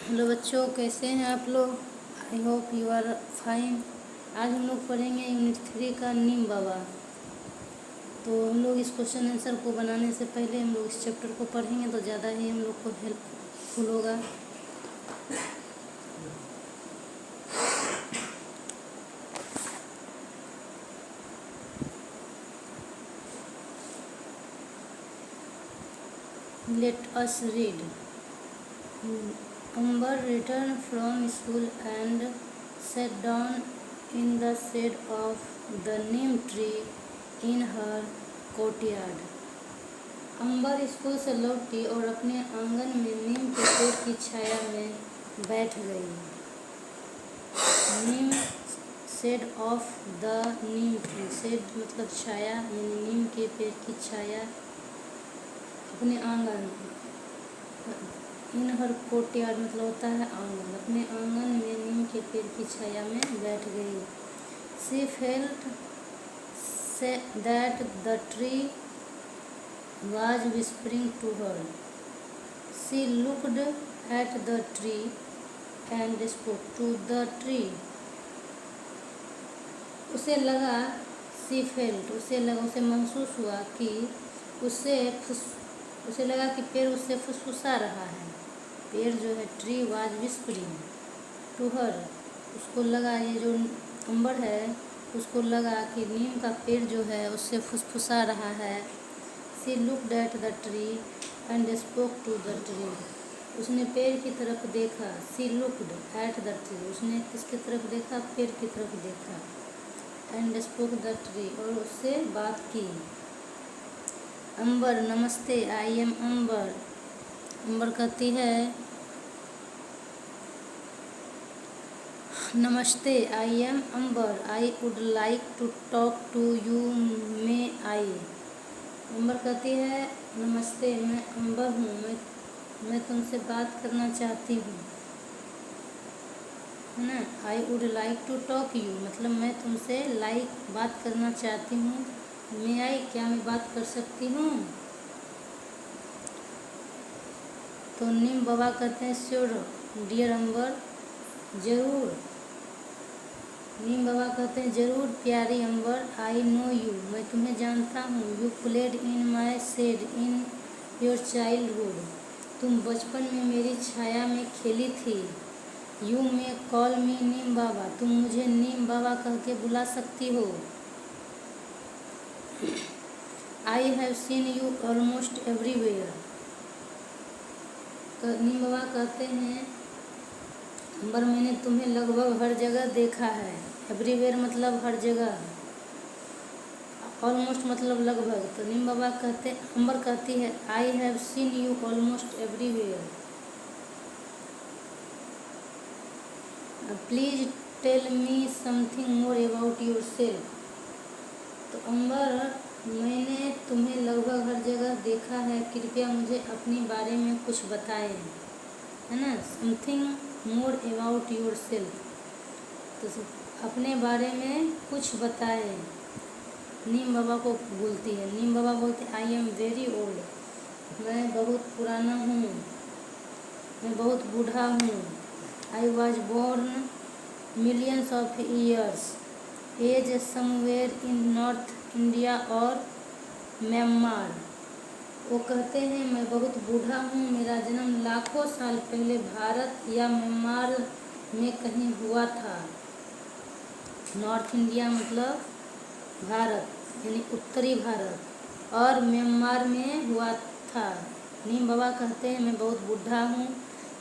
Hello बच्चों, कैसे हैं आप लोग। I hope you are fine. आज हम लोग पढ़ेंगे यूनिट 3 का नीम बाबा। तो हम लोग इस क्वेश्चन आंसर को बनाने से पहले हम लोग इस चैप्टर को पढ़ेंगे तो ज़्यादा ही हम लोग को हेल्पफुल होगा। Let us read. Amber returned from school and sat down in the shade of the neem tree in her courtyard. Ambar school से लौटी और अपने आंगन में नीम के पेड़ की छाया में बैठ गई। Neem shade of the neem tree, shade मतलब छाया, यानी नीम के पेड़ की छाया। अपने आंगन, इन हर कोर्टयार्ड मतलब होता है आंगन। अपने आंगन में नीम के पेड़ की छाया में बैठ गई। She felt that the tree was whispering to her. She looked at the tree and spoke to the tree. उसे लगा, she felt, उसे महसूस हुआ कि उसे लगा कि पेड़ उससे फुसफुसा रहा है। पेड़ जो है, tree was whispering to her, उसको लगा, ये जो अंबर है उसको लगा कि नीम का पेड़ जो है उससे फुसफुसा रहा है। She looked at the tree and spoke to the tree. उसने पेड़ की तरफ देखा। She looked at the tree, उसने किसकी तरफ देखा, पेड़ की तरफ देखा। And spoke the tree, और उससे बात की। अंबर, नमस्ते, I am अंबर। अंबर कहती है नमस्ते, I am Ambar, I would like to talk to you, may I। अंबर कहती है नमस्ते, मैं अंबर हूँ, मैं तुमसे बात करना चाहती हूँ, है ना। I would like to talk you मतलब मैं तुमसे बात करना चाहती हूँ। मे आई, क्या मैं बात कर सकती हूँ। तो नीम बाबा कहते हैं श्योर डियर अंबर, ज़रूर। नीम बाबा कहते हैं ज़रूर प्यारी अंबर, आई नो यू, मैं तुम्हें जानता हूँ। You played in my shade in your childhood, तुम बचपन में मेरी छाया में खेली थी। यू मे कॉल मी नीम बाबा, तुम मुझे नीम बाबा कह के बुला सकती हो। I have seen you almost everywhere, Neem Baba कहते हैं अंबर, मैंने तुम्हें लगभग हर जगह देखा है। एवरीवेयर मतलब हर जगह, ऑलमोस्ट मतलब लगभग। तो नीम बाबा कहते, अंबर कहती है I have seen you almost everywhere, please tell me something more about yourself. तो अंबर, मैंने तुम्हें लगभग हर जगह देखा है, कृपया मुझे अपने बारे में कुछ बताएं, है ना। Something more about yourself, तो अपने बारे में कुछ बताएं। नीम बाबा को बोलती है, नीम बाबा बोलते आई एम वेरी ओल्ड, मैं बहुत पुराना हूँ, मैं बहुत बूढ़ा हूँ। I was born millions of years age somewhere in north India और म्यांमार। वो कहते हैं मैं बहुत बूढ़ा हूँ, मेरा जन्म लाखों साल पहले भारत या म्यांमार में कहीं हुआ था। नॉर्थ इंडिया मतलब भारत, यानी उत्तरी भारत, और म्यांमार में हुआ था। नीम बाबा कहते हैं मैं बहुत बूढ़ा हूँ,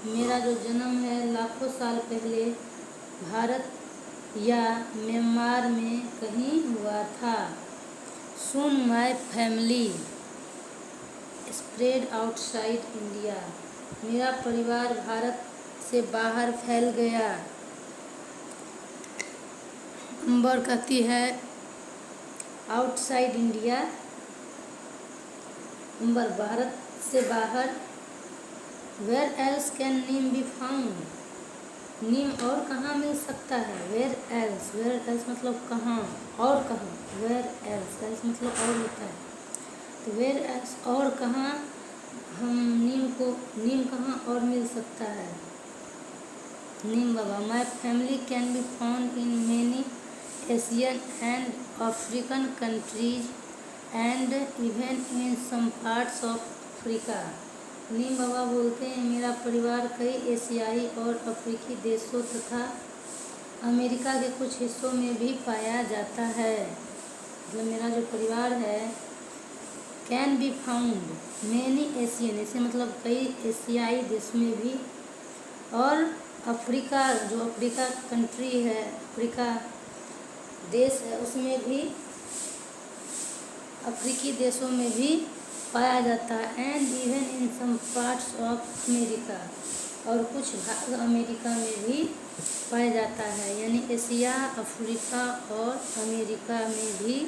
मेरा जो जन्म है लाखों साल पहले भारत या म्यांमार में कहीं हुआ था। सून my family spread outside India, मेरा परिवार भारत से बाहर फैल गया। अंबर कहती है आउटसाइड इंडिया, अंबर भारत से बाहर। Where else can neem be found, नीम और कहाँ मिल सकता है। वेयर एल्स मतलब कहाँ, और कहाँ। वेयर एल्स मतलब और होता है, तो वेयर एल्स और कहाँ हम नीम कहाँ और मिल सकता है। Neem Baba, my family can be found in many Asian and African countries and even in some parts of Africa. Neem Baba बोलते हैं, मेरा परिवार कई एशियाई और अफ्रीकी देशों तथा अमेरिका के कुछ हिस्सों में भी पाया जाता है। मतलब मेरा जो परिवार है, can be found many Asian, इसे मतलब कई एशियाई देश में भी, और अफ्रीका, जो अफ्रीका कंट्री है, अफ्रीका देश है, उसमें भी, अफ्रीकी देशों में भी पाया जाता है। And even in some parts of America, और कुछ भाग अमेरिका में भी पाया जाता है। यानी एशिया, अफ्रीका और अमेरिका में भी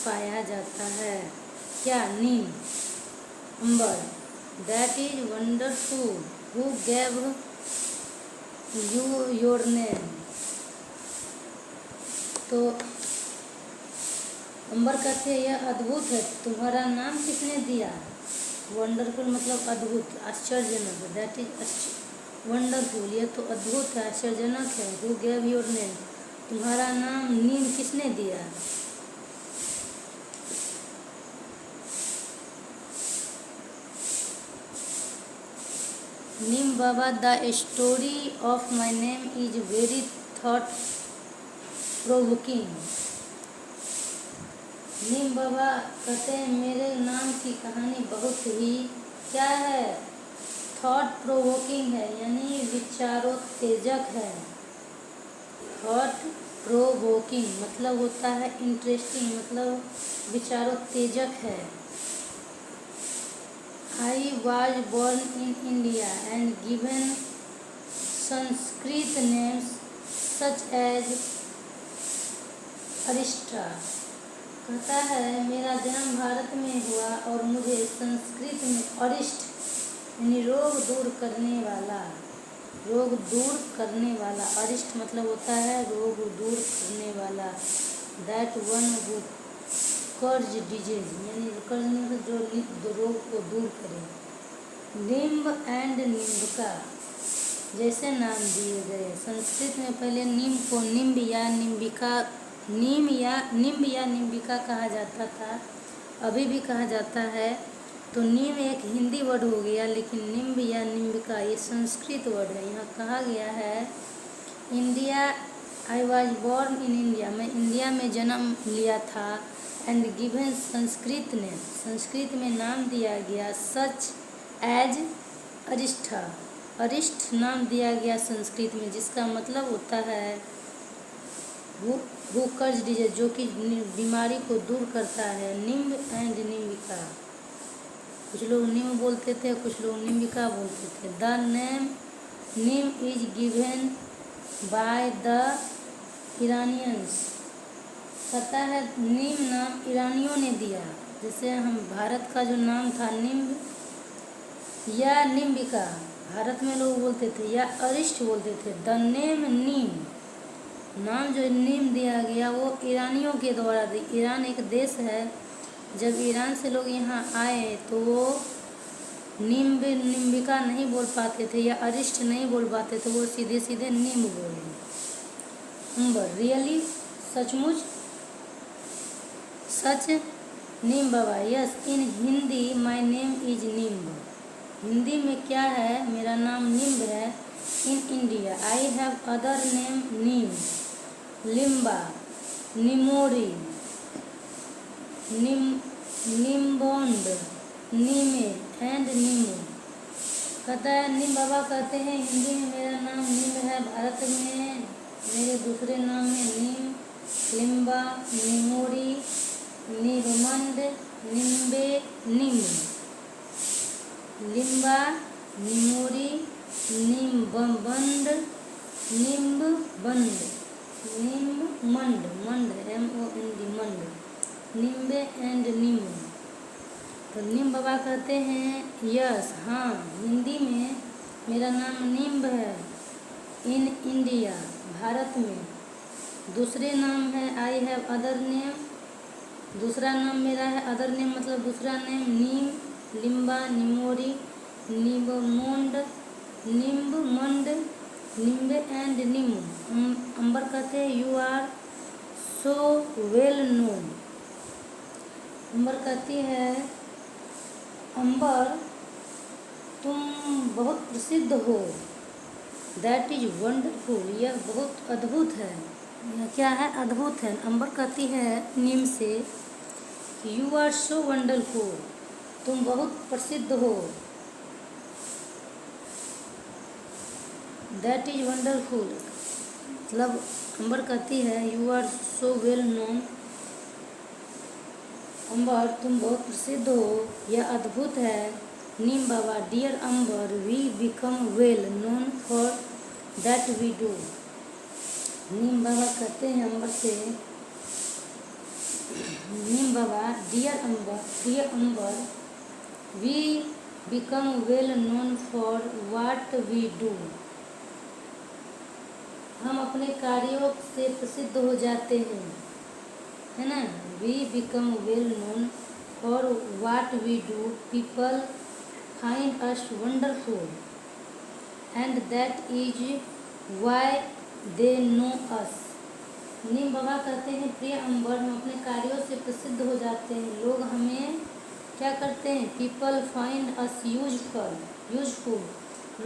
पाया जाता है। क्या? नीम। Ambar, that is wonderful, who gave you your name. तो अंबर कहते हैं, यह अद्भुत है, तुम्हारा नाम किसने दिया? वंडरफुल मतलब अद्भुत, आश्चर्यजनक। दैट इज वंडरफुल, यह तो अद्भुत है, आश्चर्यजनक है। हु गैव योर नेम, तुम्हारा नाम नीम किसने दिया? Neem Baba, the story of my name is very thought provoking. Neem Baba कहते हैं, मेरे नाम की कहानी बहुत ही क्या है? थॉट प्रोवोकिंग है, यानी विचारोत्तेजक है। थॉट प्रोवोकिंग मतलब होता है इंटरेस्टिंग, मतलब विचारोत्तेजक है। I was born in India and given Sanskrit names such as Arishta. कहता है, मेरा जन्म भारत में हुआ और मुझे संस्कृत में अरिष्ट यानी रोग दूर करने वाला, रोग दूर करने वाला, अरिष्ट मतलब होता है रोग दूर करने वाला। दैट वन हु कर्ज डिजीज, यानी कर्ज मतलब जो रोग को दूर करे। निम्ब एंड निम्बिका जैसे नाम दिए गए। संस्कृत में पहले नीम को निम्ब या निम्बिका, निम्ब या निम्बिका कहा जाता था, अभी भी कहा जाता है। तो नीम एक हिंदी वर्ड हो गया, लेकिन निम्ब या निम्बिका ये संस्कृत वर्ड है। यहाँ कहा गया है, India, I was born in India, मैं इंडिया में जन्म लिया था। एंड गिवन संस्कृत ने, संस्कृत में नाम दिया गया, सच एज अरिष्ठा, अरिष्ठ नाम दिया गया संस्कृत में, जिसका मतलब होता है वो कर्ज डिजीज, जो कि बीमारी को दूर करता है। निम्ब एंड निम्बिका, कुछ लोग निम्ब बोलते थे, कुछ लोग निम्बिका बोलते थे। The name Neem is given by the Iranians, कहता है नीम नाम ईरानियों ने दिया। जैसे हम भारत का जो नाम था निम्ब या निम्बिका, भारत में लोग बोलते थे, या अरिष्ट बोलते थे। द नेम नीम, नाम जो नीम दिया गया वो ईरानियों के द्वारा दी। ईरान एक देश है, जब ईरान से लोग यहाँ आए तो वो निम्ब निम्बिका नहीं बोल पाते थे या अरिष्ट नहीं बोल पाते थे, वो सीधे सीधे नीम बोले। अंबर, रियली, सचमुच, सच। Neem Baba, yes, in Hindi my name is nimb, Hindi में क्या है, मेरा नाम निम्ब है। In India I have other name neem, limba, nimori, nimbond, neeme and neemu. कहता है, नीम बाबा कहते हैं, हिंदी में मेरा नाम निम्ब है, भारत में मेरे दूसरे नाम है नीम, लिम्बा, निमोरी, निरमंड, निम्बे, नीमू। लिम्बा, निमोरी, निम्बबंड, निम्बबंड, निम्बमंड, मंड MOND, मंड, निम्बे एंड नीमू। तो नीम बाबा कहते हैं, यस, हाँ, हिंदी में मेरा नाम निम्ब है। इन इंडिया, भारत में। दूसरे नाम है आई हैव अदर नेम, दूसरा नाम मेरा है, अदर नेम मतलब दूसरा नेम, नीम, लिम्बा, निमोरी, निम्बमोंड, निम्बमंड, निम्बे एंड नीमू। अंबर कहते हैं you are so well known. Ambar कहती है अंबर तुम बहुत प्रसिद्ध हो। दैट इज वंडरफुल, यह बहुत अद्भुत है। यह क्या है? अद्भुत है। अंबर कहती है नीम से यू आर सो वंडरफुल, तुम बहुत प्रसिद्ध हो। दैट इज वंडरफुल मतलब अंबर कहती है you are so well known, Ambar तुम बहुत प्रसिद्ध हो, यह अद्भुत है। Neem Baba dear Ambar we become well known for that we do. Neem Baba कहते हैं अंबर से, Neem Baba dear Ambar we become well known for what we do. हम अपने कार्यों से प्रसिद्ध हो जाते हैं, है ना। We become well known for what we do, people find us wonderful and that is why they know us. Neem Baba कहते हैं प्रिय अंबर हम अपने कार्यों से प्रसिद्ध हो जाते हैं, लोग हमें क्या करते हैं? पीपल फाइंड अस यूजफुल,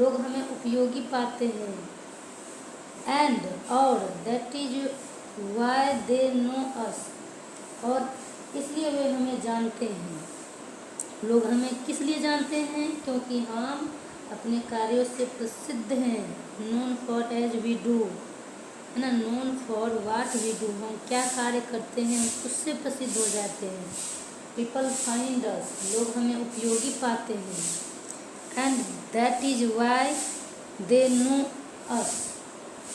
लोग हमें उपयोगी पाते हैं। एंड और that is why they know अस, और इसलिए वे हमें जानते हैं। लोग हमें किस लिए जानते हैं? क्योंकि हम अपने कार्यों से प्रसिद्ध हैं। Known for as we do, है ना। Known for what we do, हम क्या कार्य करते हैं हम उससे प्रसिद्ध हो जाते हैं। पीपल फाइंड अस, लोग हमें उपयोगी पाते हैं। And that is why they know अस,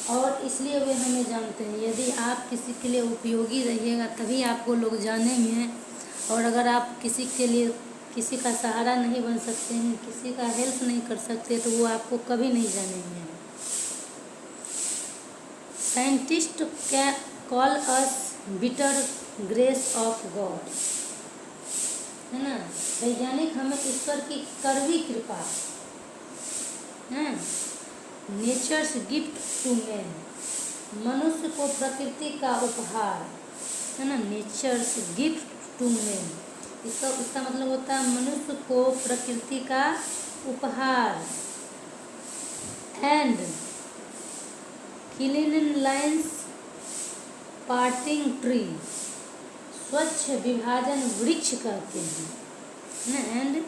और इसलिए वे हमें जानते हैं। यदि आप किसी के लिए उपयोगी रहिएगा तभी आपको लोग जानेंगे, और अगर आप किसी के लिए किसी का सहारा नहीं बन सकते हैं, किसी का हेल्प नहीं कर सकते, तो वो आपको कभी नहीं जानेंगे। Scientist can call us bitter grace of God, है ना। वैज्ञानिक हमें ईश्वर की कड़वी कृपा है। नेचर्स गिफ्ट टू मैन, मनुष्य को प्रकृति का उपहार, है ना। नेचर्स गिफ्ट टू मैन, इसका मतलब होता है मनुष्य को प्रकृति का उपहार। एंड क्लीनलाइंस पार्टिंग ट्री, स्वच्छ विभाजन वृक्ष कहते हैं ना। एंड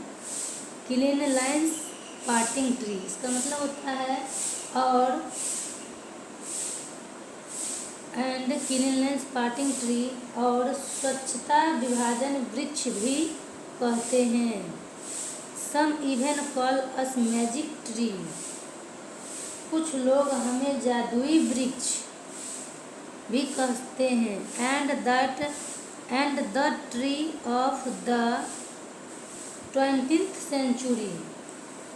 क्लीनलाइंस पार्टिंग ट्री, इसका मतलब होता है और एंड क्लीननेस पार्टिंग ट्री, और स्वच्छता विभाजन वृक्ष भी कहते हैं। Some even call us magic tree, कुछ लोग हमें जादुई वृक्ष भी कहते हैं। And the tree of the 20th century,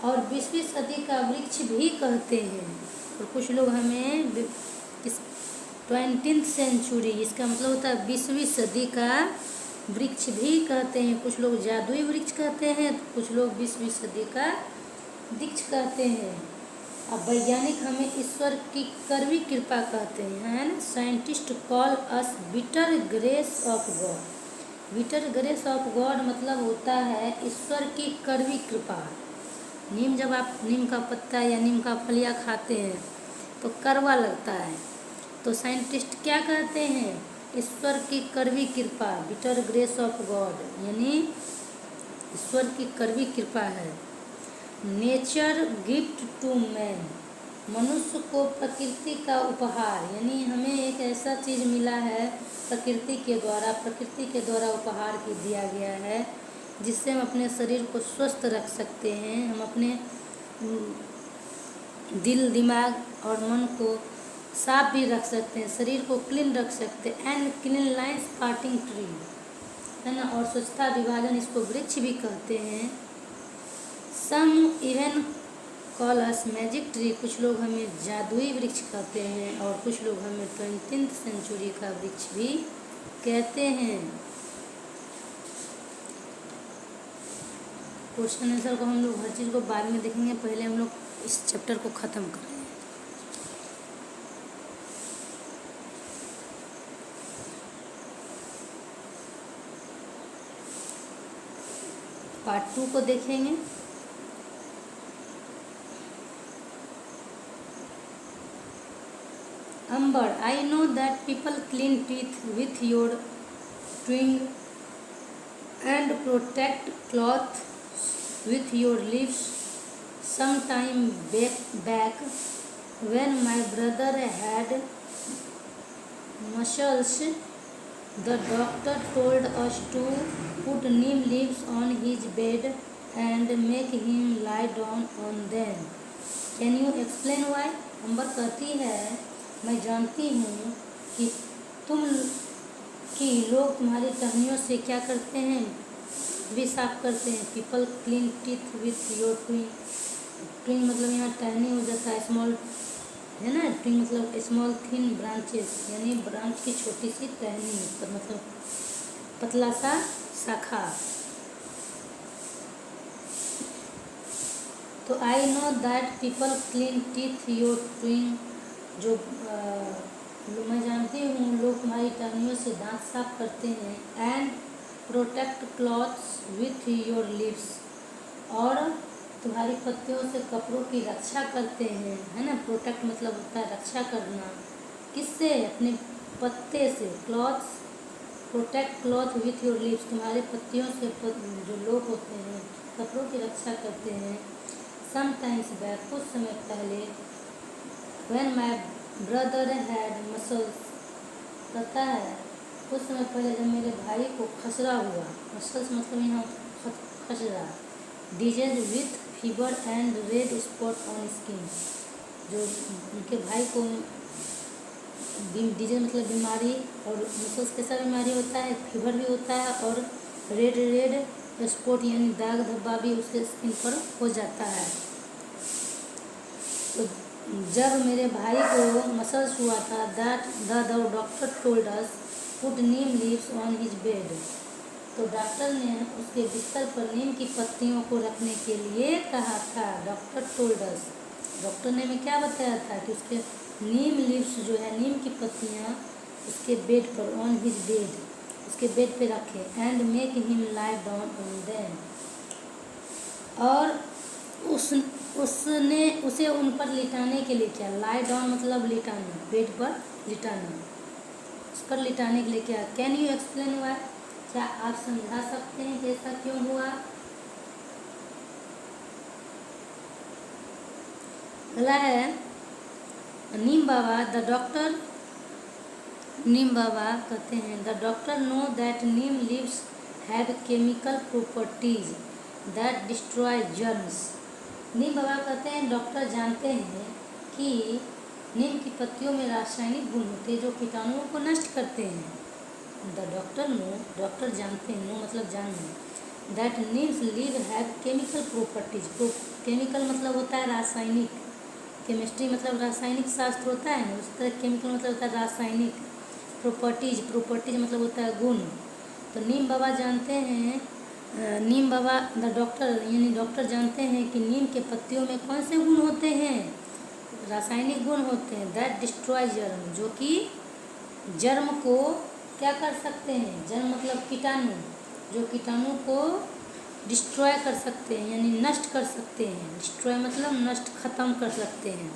और 20वीं सदी का वृक्ष भी कहते हैं। और कुछ लोग हमें 20th सेंचुरी, इसका मतलब होता है 20वीं सदी का वृक्ष भी कहते हैं। कुछ लोग जादुई वृक्ष कहते हैं, कुछ लोग 20वीं सदी का वृक्ष कहते हैं। अब वैज्ञानिक हमें ईश्वर की कड़वी कृपा कहते हैं ना। Scientist call us bitter grace of God. Bitter grace of God मतलब होता है ईश्वर की कड़वी कृपा। जब आप नीम का पत्ता या नीम का फलिया खाते हैं तो कड़वा लगता है, तो साइंटिस्ट क्या कहते हैं? ईश्वर की कड़वी कृपा, बिटर ग्रेस ऑफ गॉड, यानी ईश्वर की कड़वी कृपा है। नेचर गिफ्ट टू मैन, मनुष्य को प्रकृति का उपहार, यानी हमें एक ऐसा चीज़ मिला है प्रकृति के द्वारा उपहार की दिया गया है, जिससे हम अपने शरीर को स्वस्थ रख सकते हैं। हम अपने दिल, दिमाग और मन को साफ भी रख सकते हैं, शरीर को क्लीन रख सकते हैं। एंड क्लीनलाइंस पार्टिंग ट्री, है ना, और स्वच्छता विभाजन, इसको वृक्ष भी कहते हैं। Some even call us magic tree, कुछ लोग हमें जादुई वृक्ष कहते हैं, और कुछ लोग हमें 20th सेंचुरी का वृक्ष भी कहते हैं। क्वेश्चन आंसर को हम लोग हर चीज़ को बाद में देखेंगे, पहले हम लोग इस चैप्टर को ख़त्म करें। पार्ट 2 को देखेंगे। Amber, I know that people clean teeth with your tongue and protect cloth with your lips. Some time back, when my brother had muscles, the doctor told us to put neem leaves on his bed and make him lie down on them. Can you explain why? अंबर कहती है, मैं जानती हूँ कि लोग तुम्हारी टहनियों से क्या करते हैं, भी साफ करते हैं। People clean teeth with your twig मतलब यहाँ टहनी हो जाता है, स्मॉल है ना, ट्विंग मतलब स्मॉल थिन ब्रांचेस, यानी ब्रांच की छोटी सी टहनी पर मतलब पतला सा शाखा। तो I know that people clean teeth your twig, जो मैं जानती हूँ लोग तुम्हारी टहनियों से दांत साफ करते हैं। And protect clothes with your lips, और तुम्हारी पत्तियों से कपड़ों की रक्षा करते हैं, है ना। प्रोटेक्ट मतलब होता है रक्षा करना, किससे, अपने पत्ते से। Clothes, protect cloth with your lips, तुम्हारे पत्तियों से जो लोग होते हैं कपड़ों की रक्षा करते हैं। समटाइम्स बैक, कुछ समय पहले, when my brother had muscles, कहता है कुछ समय पहले जब मेरे भाई को खसरा हुआ, मसल्स मतलब यहाँ खसरा, disease with fever and red spot on skin, जो उनके भाई को डिजीज मतलब बीमारी, और मसल्स कैसा बीमारी होता है, फीवर भी होता है, और रेड स्पॉट यानी दाग धब्बा भी उसके स्किन पर हो जाता है। तो जब मेरे भाई को मसल्स हुआ था, that the doctor told us put Neem leaves on his bed, तो डॉक्टर ने उसके बिस्तर पर नीम की पत्तियों को रखने के लिए कहा था। डॉक्टर टोल्ड अस, डॉक्टर ने हमें क्या बताया था कि उसके नीम लीव्स जो है, नीम की पत्तियाँ उसके बेड पर, ऑन हिज बेड, उसके बेड पे रखे। And make him lie down on them, और उसने उसे उन पर लिटाने के लिए क्या, लाई डाउन मतलब लिटाना, बेड पर लिटाना, उस पर लिटाने के लिए क्या। कैन यू एक्सप्लेन व्हाई, क्या आप समझा सकते हैं कि ऐसा क्यों हुआ। अगला है नीम बाबा, नीम बाबा कहते हैं, the doctor know that neem leaves have chemical properties that destroy germs. Neem Baba कहते हैं डॉक्टर जानते हैं कि नीम की पत्तियों में रासायनिक गुण होते हैं जो कीटाणुओं को नष्ट करते हैं। द डॉक्टर नो, डॉक्टर जानते हैं, नो मतलब जानना, that names leave have chemical properties, chemical मतलब होता है रासायनिक, केमिस्ट्री मतलब रासायनिक शास्त्र होता है ना, उस तरह केमिकल मतलब होता है रासायनिक। प्रॉपर्टीज, प्रॉपर्टीज मतलब होता है गुण। तो नीम बाबा जानते हैं, नीम बाबा द डॉक्टर यानी डॉक्टर जानते हैं कि नीम के पत्तियों में कौन से गुण होते हैं, रासायनिक गुण होते हैं। दैट डिस्ट्रॉय जर्म, जो कि जर्म को क्या कर सकते हैं, जर्म मतलब कीटाणु, जो कीटाणु को डिस्ट्रॉय कर सकते हैं यानी नष्ट कर सकते हैं। डिस्ट्रॉय मतलब नष्ट, खत्म कर सकते हैं।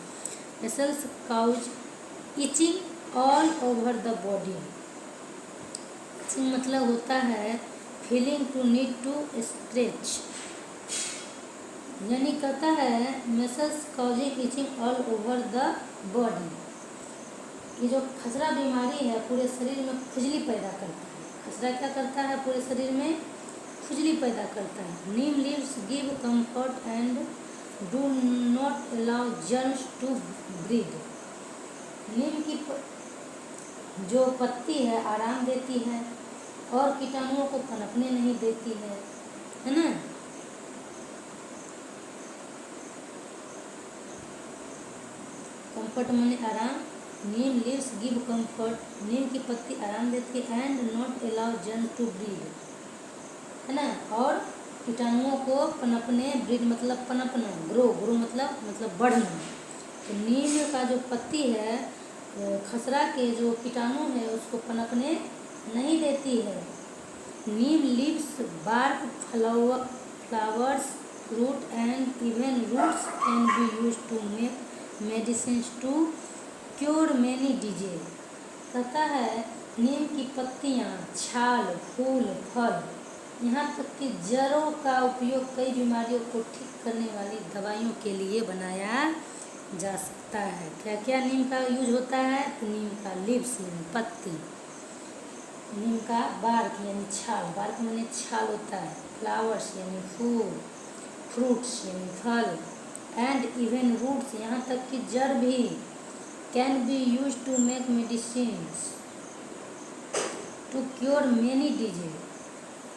Muscles cause itching all over the body, itching मतलब होता है feeling to need to stretch, यानी कहता है muscles causing itching all over the body, ये जो खसरा बीमारी है पूरे शरीर में खुजली पैदा करता है। खसरा क्या करता है, पूरे शरीर में खुजली पैदा करता है। Neem leaves give comfort and do not allow germs to breed, नीम की जो पत्ती है आराम देती है और कीटाणुओं को पनपने नहीं देती है ना। कंफर्ट माने आराम, नीम लीव्स गिव कंफर्ट, नीम की पत्ती आराम देती है। And not allow germs to breed, है ना, और कीटाणुओं को पनपने, ब्रीड मतलब पनपना, ग्रो मतलब बढ़ना। तो नीम का जो पत्ती है खसरा के जो कीटाणु है उसको पनपने नहीं देती है। Neem leaves bark flowers, fruit and even roots can be used to make medicines to cure many diseases. कहता है नीम की पत्तियाँ, छाल, फूल, फल, यहाँ तक कि जड़ों का उपयोग कई बीमारियों को ठीक करने वाली दवाइयों के लिए बनाया जा सकता है। क्या क्या नीम का यूज होता है? तो नीम का लीव्स यानी पत्ती, नीम का बार्क यानी छाल, बार्क माने छाल होता है, फ्लावर्स यानी फूल, फ्रूट्स यानी फल, एंड इवन रूट्स यहाँ तक कि जड़ भी, can be use to make medicines to cure many disease.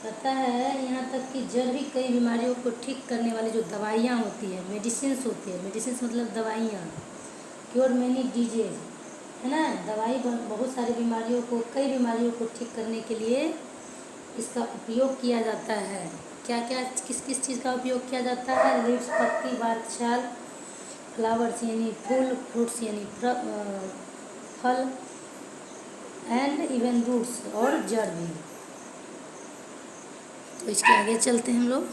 कहता है यहाँ तक कि जड़ भी कई बीमारियों को ठीक करने वाली जो दवाइयाँ होती है, मेडिसिन्स होती है, मेडिसिन्स मतलब दवाइयाँ, क्योर मेनी डिजीज है ना, दवाई बहुत सारी बीमारियों को, कई बीमारियों को ठीक करने के लिए इसका उपयोग किया जाता है। क्या क्या किस किस चीज़ का उपयोग किया जाता है? लीव्स पत्ती, बार्क छाल, फ्लावर्स यानी फूल, फ्रूट्स यानी फल, एंड इवन रूट्स और जड़ भी। तो इसके आगे चलते हैं हम लोग।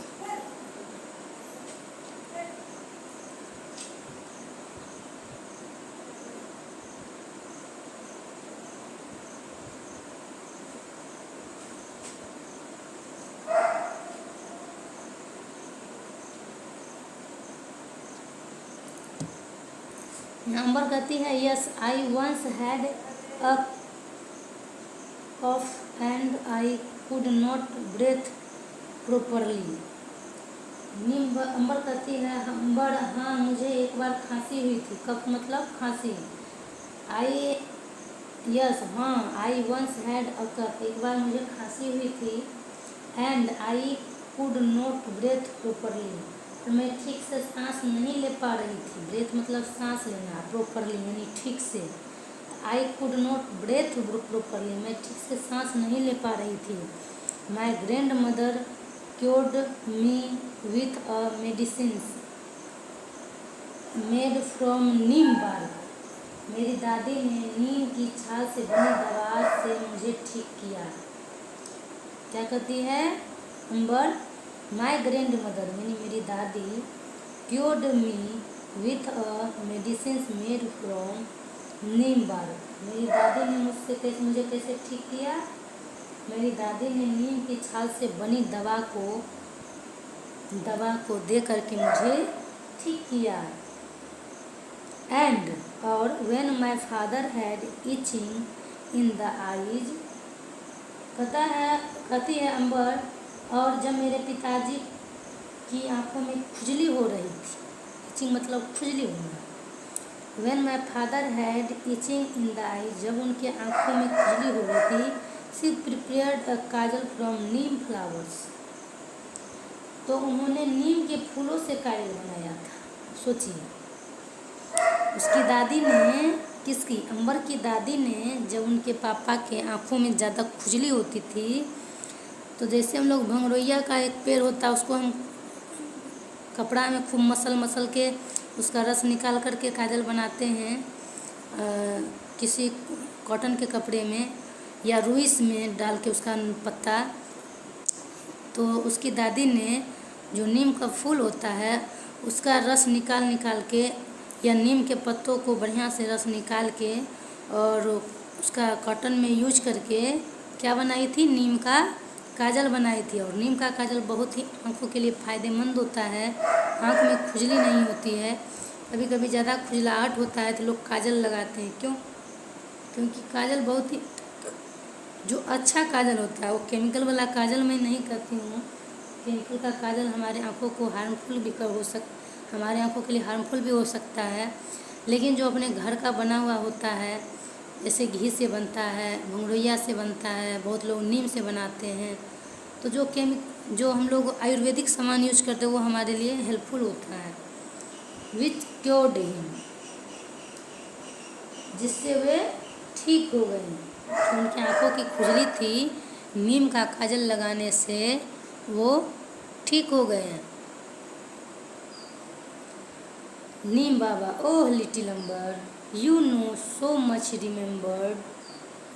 नंबर कहती है yes I once had a cough and I could not breath properly. नीम अंबर कहती है अंबर, हाँ मुझे एक बार खांसी हुई थी। कफ मतलब खांसी। आई यस हाँ, आई वंस हैड अ कफ, एक बार मुझे खांसी हुई थी, and I could not breath properly, और मैं ठीक से सांस नहीं ले पा रही थी। ब्रेथ मतलब सांस लेना, प्रॉपरली यानी ठीक से। I could not breath properly, मैं ठीक से सांस नहीं ले पा रही थी। My grandmother cured me with a medicines made from neem bark, मेरी दादी ने नीम की छाल से बनी दवा से मुझे ठीक किया। क्या कहती है अंबर? माई ग्रैंड मदर यानी मेरी दादी, cured me with a medicines made from neem bark, मेरी दादी ने मुझे कैसे ठीक किया? मेरी दादी ने नीम की छाल से बनी दवा को दे करके मुझे ठीक किया। एंड और when my father had itching in the eyes, कहती है अंबर, और जब मेरे पिताजी की आंखों में खुजली हो रही थी, इचिंग मतलब खुजली होना। When my father had itching in the eyes, जब उनके आंखों में खुजली हो रही थी, she prepared a kajal from neem flowers, तो उन्होंने नीम के फूलों से काजल बनाया था। सोचिए, उसकी दादी ने, किसकी? अंबर की दादी ने, जब उनके पापा के आंखों में ज़्यादा खुजली होती थी, तो जैसे हम लोग भंगरोइया का एक पेड़ होता है, उसको हम कपड़ा में खूब मसल के उसका रस निकाल करके काजल बनाते हैं, किसी कॉटन के कपड़े में या रुइस में डाल के उसका पत्ता। तो उसकी दादी ने जो नीम का फूल होता है उसका रस निकाल के, या नीम के पत्तों को बढ़िया से रस निकाल के और उसका कॉटन में यूज करके क्या बनाई थी? नीम का काजल बनाई थी। और नीम का काजल बहुत ही आँखों के लिए फ़ायदेमंद होता है, आँख में खुजली नहीं होती है। कभी कभी ज़्यादा खुजलाहट होता है तो लोग काजल लगाते हैं। क्यों? क्योंकि काजल बहुत ही जो अच्छा काजल होता है, वो केमिकल वाला काजल मैं नहीं कहती हूँ। केमिकल का काजल हमारे आँखों को हार्मफुल भी हमारे आँखों के लिए हार्मफुल भी हो सकता है। लेकिन जो अपने घर का बना हुआ होता है, जैसे घी से बनता है, भंगरोइया से बनता है, बहुत लोग नीम से बनाते हैं, तो जो हम लोग आयुर्वेदिक सामान यूज करते हैं वो हमारे लिए हेल्पफुल होता है। विच क्योर्ड हिम, जिससे वे ठीक हो गए। तो उनकी आँखों की खुजली थी, नीम का काजल लगाने से वो ठीक हो गए हैं। Neem Baba, oh little Ambar, you know so much,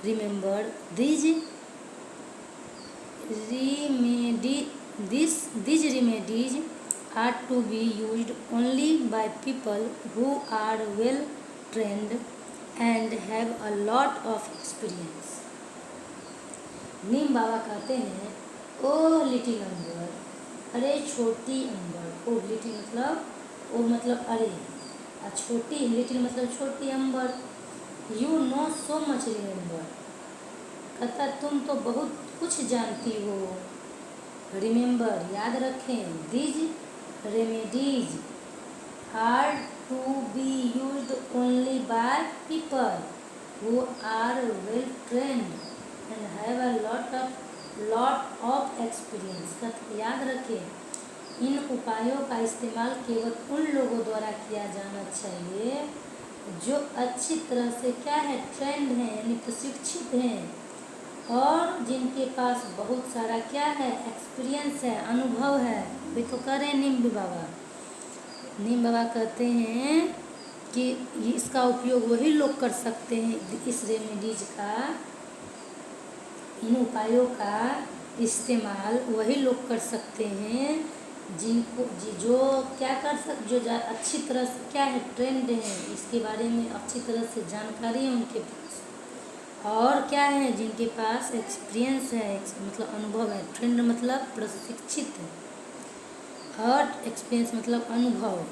remember these these remedies are to be used only by people who are well trained and have a lot of experience. नीम बाबा कहते हैं, ओ लिटिल अम्बर, अरे छोटी अम्बर। ओ लिटिल मतलब अरे, छोटी, लिटिल मतलब छोटी Ambar. You know so much remember, कहता तुम तो बहुत कुछ जानती हो। रिमेंबर याद रखें, these remedies are to be used only by people who are well trained and have a lot of experience. कहते याद रखें, इन उपायों का इस्तेमाल केवल उन लोगों द्वारा किया जाना चाहिए जो अच्छी तरह से क्या है, ट्रेंड हैं, यानी प्रशिक्षित हैं, और जिनके पास बहुत सारा क्या है, एक्सपीरियंस है, अनुभव है। वे तो कह रहे हैं नीम बाबा कहते हैं कि इसका उपयोग वही लोग कर सकते हैं, इस रेमेडीज का, इन उपायों का इस्तेमाल वही लोग कर सकते हैं जिनको जो क्या कर सक जो अच्छी तरह से क्या है, ट्रेंड है, इसके बारे में अच्छी तरह से जानकारी है उनके पास, और क्या है, जिनके पास एक्सपीरियंस है, मतलब अनुभव है। ट्रेंड मतलब प्रशिक्षित है, और एक्सपीरियंस मतलब अनुभव।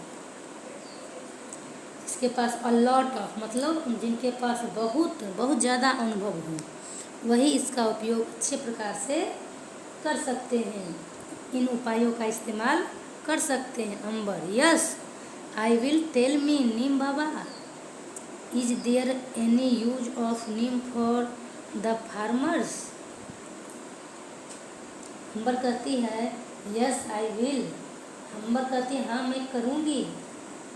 इसके पास अ लॉट ऑफ मतलब जिनके पास बहुत ज़्यादा अनुभव हो, वही इसका उपयोग अच्छे प्रकार से कर सकते हैं, इन उपायों का इस्तेमाल कर सकते हैं। Ambar, yes I will tell me Neem Baba, is there any use of neem for the farmers. Ambar कहती है यस आई विल, अम्बर कहती है हाँ मैं करूँगी।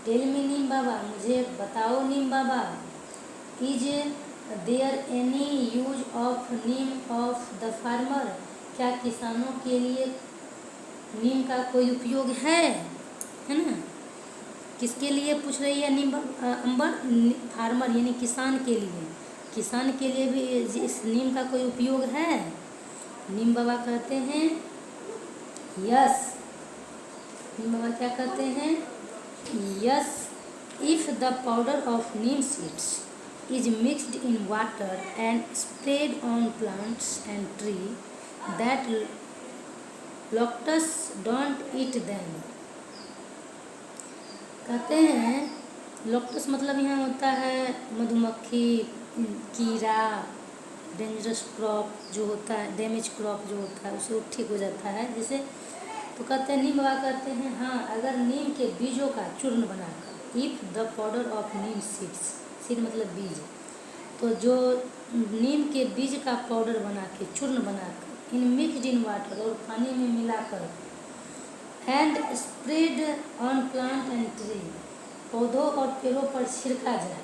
टेल मी नीम बाबा, मुझे बताओ Neem Baba. Is there any use of neem of the farmer, क्या किसानों के लिए नीम का कोई उपयोग है ना। किसके लिए पूछ रही है नीम अम्बर, फार्मर यानी किसान के लिए, किसान के लिए भी इस नीम का कोई उपयोग है। नीम बाबा कहते हैं यस, नीम बाबा क्या कहते हैं, yes if the powder of neem seeds is mixed in water and spread on plants and tree that locusts don't eat them। कहते हैं लोकटस मतलब यहाँ होता है मधुमक्खी, कीड़ा, डेंजरस क्रॉप जो होता है, डैमेज क्रॉप जो होता है, उसे वो ठीक हो जाता है जैसे। तो कहते हैं नीम बाबा कहते हैं हाँ, अगर नीम के बीजों का चूर्ण बनाकर, if the powder of neem seeds, seed मतलब बीज, तो जो नीम के बीज का पाउडर बना के, चूर्ण बनाकर, इन मिक्सड इन वाटर और पानी में मिलाकर, and spread on plant and tree, पौधों और पेड़ों पर छिड़का जाए,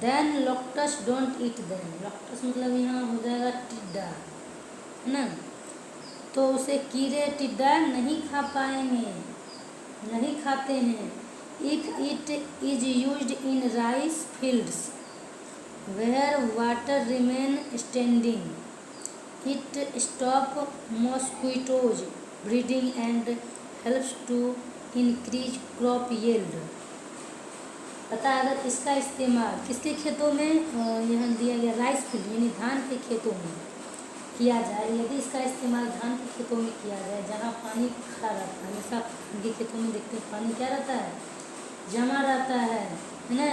देन लोकटस डोंट ईट देम, लोकटस मतलब यहाँ हो जाएगा टिड्डा, है ना, तो उसे कीड़े टिड्डा नहीं खा पाएंगे, नहीं खाते हैं। If it is used in rice fields where water remain standing, it stop mosquitoes breeding and helps to increase crop yield. पता अगर इसका इस्तेमाल किसके खेतों में, यहाँ दिया गया राइस फील्ड यानी धान के खेतों में किया जाए, यदि इसका इस्तेमाल धान के खेतों में किया जाए जहाँ पानी खड़ा रहता है, हमेशा धान के खेतों में देखते हैं पानी क्या रहता है, जमा रहता है ना।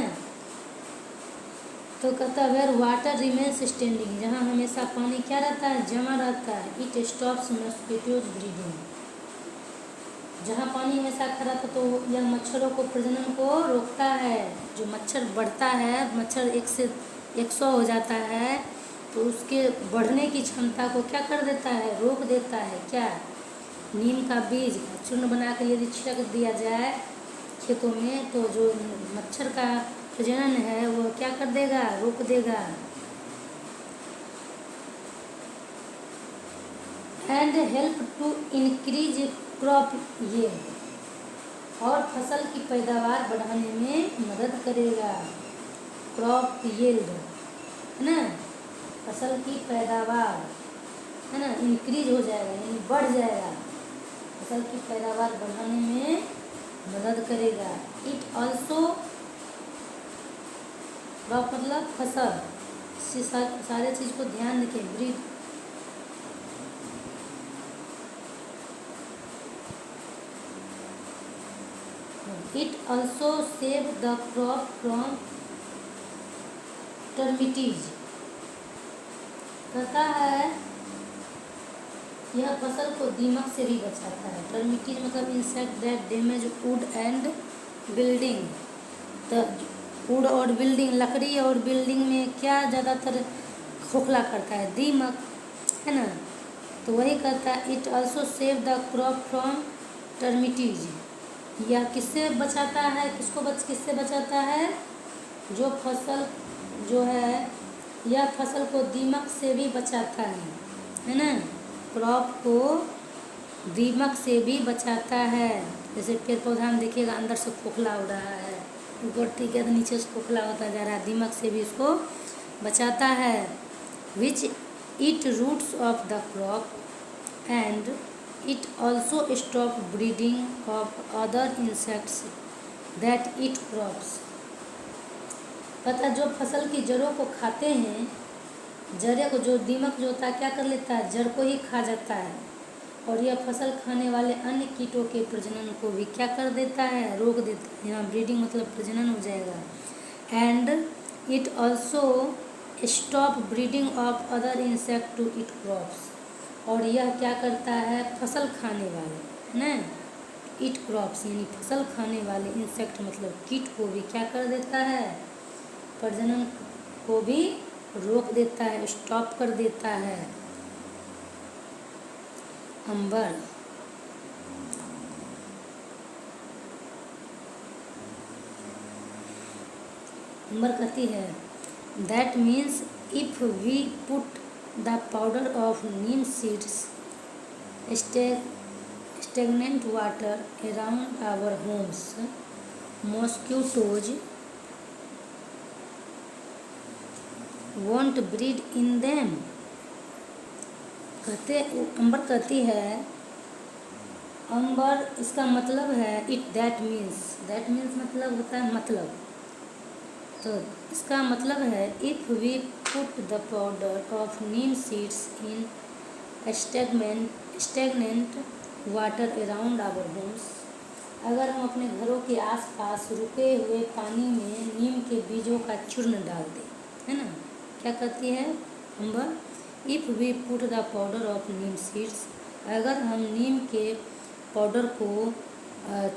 तो कहता है वेयर वाटर रिमेन्स स्टैंडिंग, जहाँ हमेशा पानी क्या रहता है, जमा रहता है। इट स्टॉप्स मॉस्क्विटोज ब्रीडिंग, जहाँ पानी हमेशा खड़ा था तो यह मच्छरों को प्रजनन को रोकता है। जो मच्छर बढ़ता है, मच्छर 1 से 100 हो जाता है, तो उसके बढ़ने की क्षमता को क्या कर देता है, रोक देता है। क्या, नीम का बीज चूर्ण बनाकर यदि छिड़क दिया जाए खेतों में, तो जो मच्छर का प्रजनन है वो क्या कर देगा, रोक देगा। And help to increase crop yield, और फसल की पैदावार बढ़ाने में मदद करेगा। क्रॉप यील्ड है ना, फसल की पैदावार है ना, इंक्रीज हो जाएगा यानी बढ़ जाएगा। फसल की पैदावार बढ़ाने में मदद करेगा। इट ऑल्सो, क्रॉप मतलब फसल, सारे चीज़ को ध्यान रखें। Breed, it also save the crop from termites, कहता है यह फसल को दीमक से भी बचाता है। टर्मिटीज मतलब insect that damage would and building. तो वुड और बिल्डिंग, लकड़ी और बिल्डिंग में क्या ज़्यादातर खोखला करता है? दीमक, है ना। तो वही कहता है it also save the crop from termites. यह किससे बचाता है, किससे बचाता है? जो फसल जो है, यह फसल को दीमक से भी बचाता है ना। क्रॉप को दीमक से भी बचाता है। जैसे पेड़ पौधा में देखिएगा अंदर से खोखला हो रहा है, ऊपर ठीक है तो नीचे से खोखला होता जा रहा है, दीमक से भी इसको बचाता है। Which eat roots of the crop and it also stop breeding of other insects that eat crops. पता, जो फसल की जड़ों को खाते हैं, जड़े को जो दीमक जो होता है क्या कर लेता है? जड़ को ही खा जाता है। और यह फसल खाने वाले अन्य कीटों के प्रजनन को भी क्या कर देता है? रोक देता है। यहाँ ब्रीडिंग मतलब प्रजनन हो जाएगा। And it also stop breeding of other insect to it crops. और यह क्या करता है? फसल खाने वाले, है ना, इट क्रॉप्स यानी फसल खाने वाले इंसेक्ट मतलब कीट को भी क्या कर देता है? प्रजनन को भी रोक देता है, स्टॉप कर देता है। अंबर, अंबर कहती है that means if we put the powder of neem seeds stagnant water around our homes, mosquitoes won't breed in them। कहते, अंबर कहती है, अंबर इसका मतलब है इट दैट मीन्स मतलब होता है मतलब। तो इसका मतलब है if we put the powder of neem seeds in stagnant water around our homes. अगर हम अपने घरों के आसपास रुके हुए पानी में नीम के बीजों का चूर्ण डाल दें, है ना। क्या कहती है Ambar? If we put the powder of neem seeds, अगर हम नीम के पाउडर को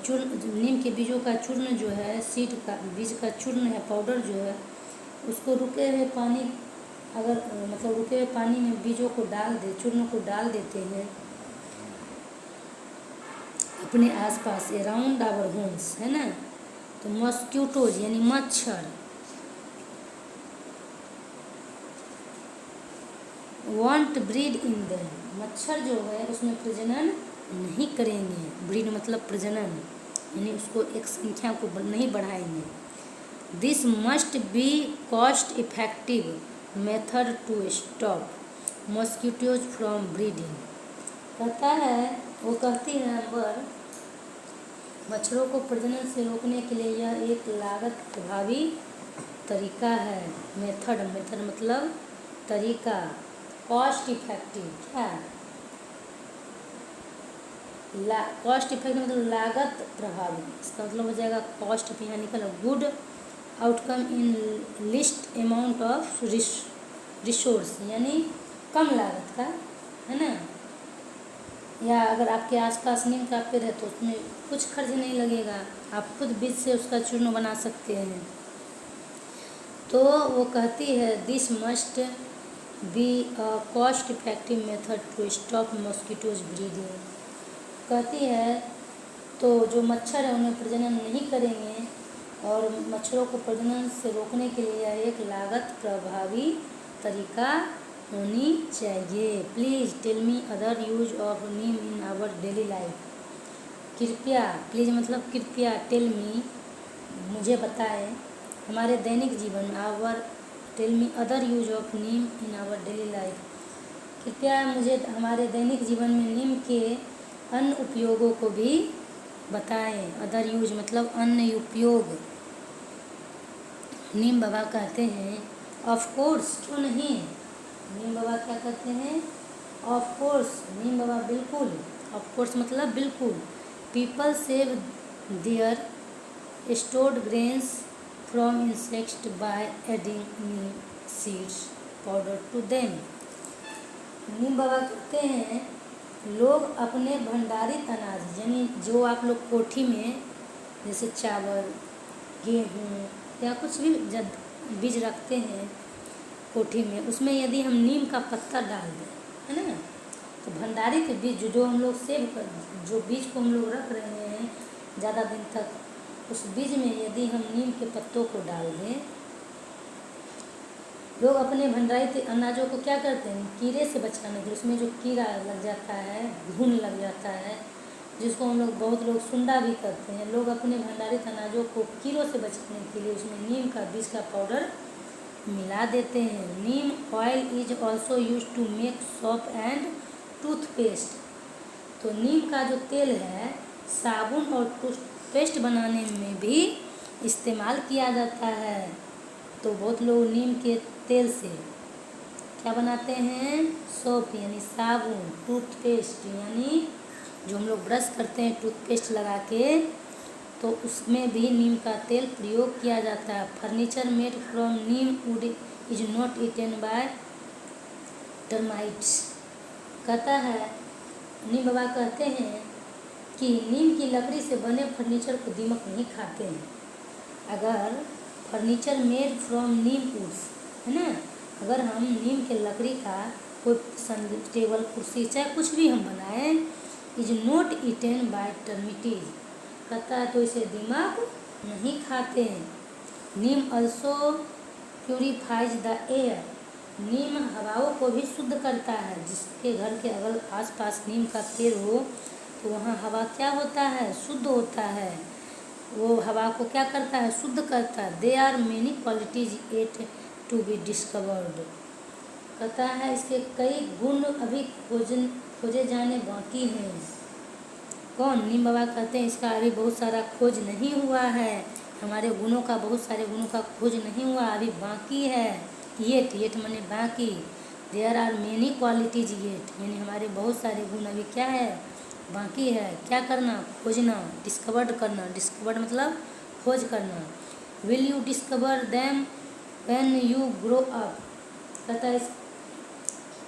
चूर्ण, नीम के बीजों का चूर्ण जो है, सीड का बीज का चूर्ण है, पाउडर जो है, उसको रुके हुए पानी, अगर मतलब रुके हुए पानी में बीजों को डाल दे, चूर्ण को डाल देते हैं अपने आसपास अराउंड आवर होम्स, है ना, तो मॉस्क्यूटोज यानी मच्छर वॉन्ट ब्रीड इन देम, मच्छर जो है उसमें प्रजनन नहीं करेंगे। ब्रीड मतलब प्रजनन, यानी उसको एक संख्या को नहीं बढ़ाएंगे। This must be cost effective method to stop mosquitoes from breeding. कहता है, वो कहती है अंबर, मच्छरों को प्रजनन से रोकने के लिए यह एक लागत प्रभावी तरीका है। मेथड मतलब तरीका, कॉस्ट इफेक्टिव, क्या कॉस्ट इफेक्टिव मतलब लागत प्रभावी। इसका मतलब हो जाएगा कॉस्ट, यहाँ निकल good outcome in list amount of resource, यानी कम लागत का, है ना। या अगर आपके आसपास नीम का पेड़ है तो उसमें कुछ खर्च नहीं लगेगा, आप खुद बीज से उसका चूर्ण बना सकते हैं। तो वो कहती है this must be a cost effective method to stop mosquitoes breeding. कहती है तो जो मच्छर है उन्हें प्रजनन नहीं करेंगे और मच्छरों को प्रजनन से रोकने के लिए यह एक लागत प्रभावी तरीका होनी चाहिए। Please tell me other use of neem in our daily life. कृपया, प्लीज़ मतलब कृपया, टेल मी मुझे बताएं, हमारे दैनिक जीवन में, our tell me other use of neem in our daily life. कृपया मुझे हमारे दैनिक जीवन में नीम के अन्य उपयोगों को भी बताएं। अदर यूज मतलब अन्य उपयोग। नीम बाबा कहते हैं ऑफ कोर्स, क्यों नहीं। नीम बाबा क्या कहते हैं, ऑफ कोर्स, नीम बाबा बिल्कुल, ऑफ कोर्स मतलब बिल्कुल। People save their stored grains from insects by adding neem seeds powder to them। नीम बाबा कहते हैं लोग अपने भंडारित अनाज, यानी जो आप लोग कोठी में जैसे चावल, गेहूँ या कुछ भी बीज रखते हैं कोठी में, उसमें यदि हम नीम का पत्ता डाल दें, है ना, तो भंडारित बीज जो हम लोग सेव कर, जो बीज को हम लोग रख रहे हैं ज़्यादा दिन तक, उस बीज में यदि हम नीम के पत्तों को डाल दें, लोग अपने भंडारित अनाजों को क्या करते हैं, कीड़े से बचाने के लिए, उसमें जो कीड़ा लग जाता है, घुन लग जाता है, जिसको हम लोग बहुत लोग सुंडा भी करते हैं, लोग अपने भंडारित अनाजों को कीड़ों से बचाने के लिए उसमें नीम का बीज का पाउडर मिला देते हैं। Neem oil is also use to make soap and toothpaste. तो नीम का जो तेल है साबुन और टूथपेस्ट बनाने में भी इस्तेमाल किया जाता है। तो बहुत लोग नीम के तेल से क्या बनाते हैं, सोप यानी साबुन, टूथपेस्ट यानी जो हम लोग ब्रश करते हैं टूथपेस्ट लगा के, तो उसमें भी नीम का तेल प्रयोग किया जाता है। Furniture made from neem wood is not eaten by termites. कहता है नीम बाबा कहते हैं कि नीम की लकड़ी से बने फर्नीचर को दीमक नहीं खाते हैं। अगर furniture made from neem woods, है ना, अगर हम नीम के लकड़ी का कोई टेबल कुर्सी चाहे कुछ भी हम बनाएं, इज नॉट ईटन बाय टर्मिटीज, कहता है तो इसे दीमक नहीं खाते हैं। नीम अल्सो प्यूरिफाइज द एयर। नीम हवाओं को भी शुद्ध करता है। जिसके घर के अगल आसपास नीम का पेड़ हो तो वहाँ हवा क्या होता है, शुद्ध होता है। वो हवा को क्या करता है, शुद्ध करता है। They are many qualities at to be discovered. कहता है इसके कई गुण अभी खोजे जाने बाकी हैं। कौन, नीम बाबा कहते हैं इसका अभी बहुत सारा खोज नहीं हुआ है, हमारे गुणों का, बहुत सारे गुणों का खोज नहीं हुआ, अभी बाकी है। येट माने बाकी। There are many qualities yet, यानी हमारे बहुत सारे गुण अभी क्या है, बाकी है। क्या करना, खोजना, डिस्कवर्ड करना। डिस्कवर्ड मतलब खोज करना। Will you discover them when you grow up. कहता है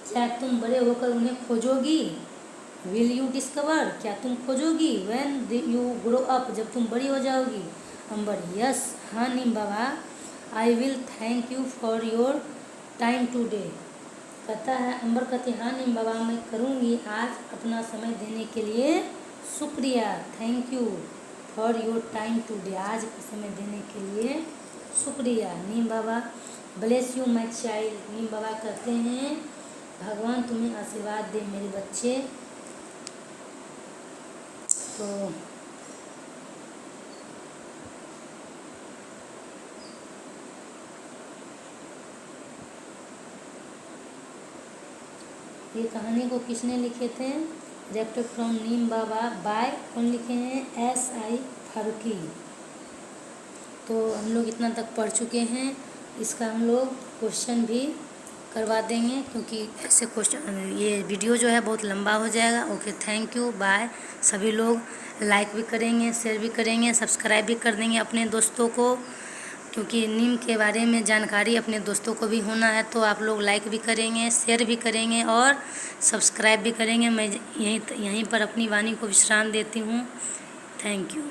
क्या तुम बड़े होकर उन्हें खोजोगी। विल यू डिस्कवर, क्या तुम खोजोगी। व्हेन यू ग्रो अप, जब तुम बड़ी हो जाओगी। अंबर, यस, हाँ Neem Baba, I will thank you for your time today. कहता है अंबर कहती हाँ नीम बाबा मैं करूँगी, आज अपना समय देने के लिए शुक्रिया। Thank you for your time today, आज का समय देने के लिए शुक्रिया। नीम बाबा ब्लेस यू माई चाइल्ड। नीम बाबा कहते हैं भगवान तुम्हें आशीर्वाद दे मेरे बच्चे। तो ये कहानी को किसने लिखे थे, director from Neem Baba by, कौन लिखे हैं, SI फारूकी। तो हम लोग इतना तक पढ़ चुके हैं, इसका हम लोग क्वेश्चन भी करवा देंगे क्योंकि ऐसे क्वेश्चन, ये वीडियो जो है बहुत लंबा हो जाएगा। Okay, thank you, bye. सभी लोग लाइक भी करेंगे, शेयर भी करेंगे, सब्सक्राइब भी कर देंगे अपने दोस्तों को, क्योंकि नीम के बारे में जानकारी अपने दोस्तों को भी होना है। तो आप लोग लाइक भी करेंगे, शेयर भी करेंगे और सब्सक्राइब भी करेंगे। मैं यहीं पर अपनी वाणी को विश्राम देती हूँ। Thank you.